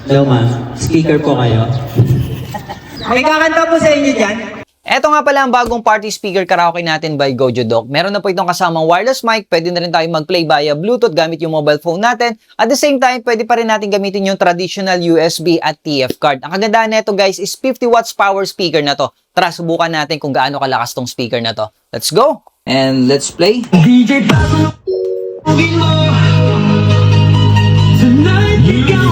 Hello ma'am, speaker po kayo. May kakanta po sa inyo dyan? Eto nga pala ang bagong party speaker karaoke natin by Gojo Doc. Meron na po itong kasamang wireless mic, pwede na rin tayong mag-play via Bluetooth gamit yung mobile phone natin. At the same time, pwede pa rin natin gamitin yung traditional USB at TF card. Ang kagandahan nito guys is 50 watts power speaker na to. Tara, subukan natin kung gaano kalakas tong speaker na to. Let's go! And let's play. DJ Bago, ugin mo. Tonight, ikaw.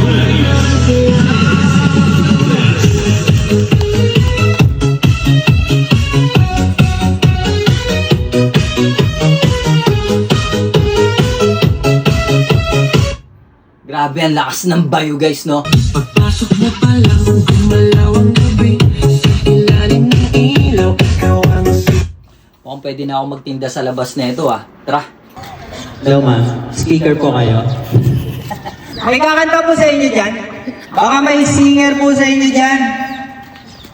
Grabe, ang lakas ng bayo guys, no? Pagpasok mo pa lang, gumalaw ang gabi. Sa ilalim ng ilaw, ikaw ang Mukhang pwede na ako magtinda sa labas na ito ah. Tara! Hello ma'am, speaker po kayo. May kakanta po sa inyo dyan? Baka may singer po sa inyo dyan.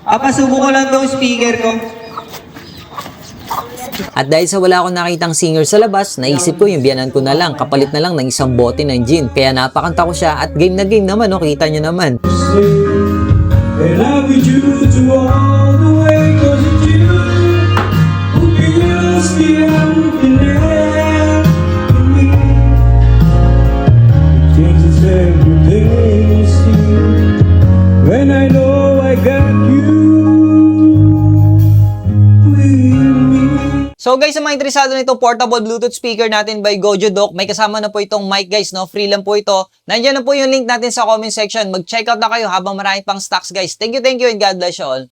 Papasubo ko lang tong speaker ko. At dahil sa wala akong nakitang singer sa labas, naisip ko yung biyanan ko na lang, kapalit na lang ng isang bote ng gin. Kaya napakanta ko siya at game na game naman, no? Kita nyo naman. And I with you to all the way, 'cause it's you who feels the emptiness in me. It changes everything you see when I know I got you with me. So guys, sa mga interesado nito portable Bluetooth speaker natin by Gojo Doc, may kasama na po itong mic guys, no? Free lang po ito. Nandiyan na po yung link natin sa comment section. Mag-check out na kayo habang marami pang stocks guys. Thank you and God bless you all.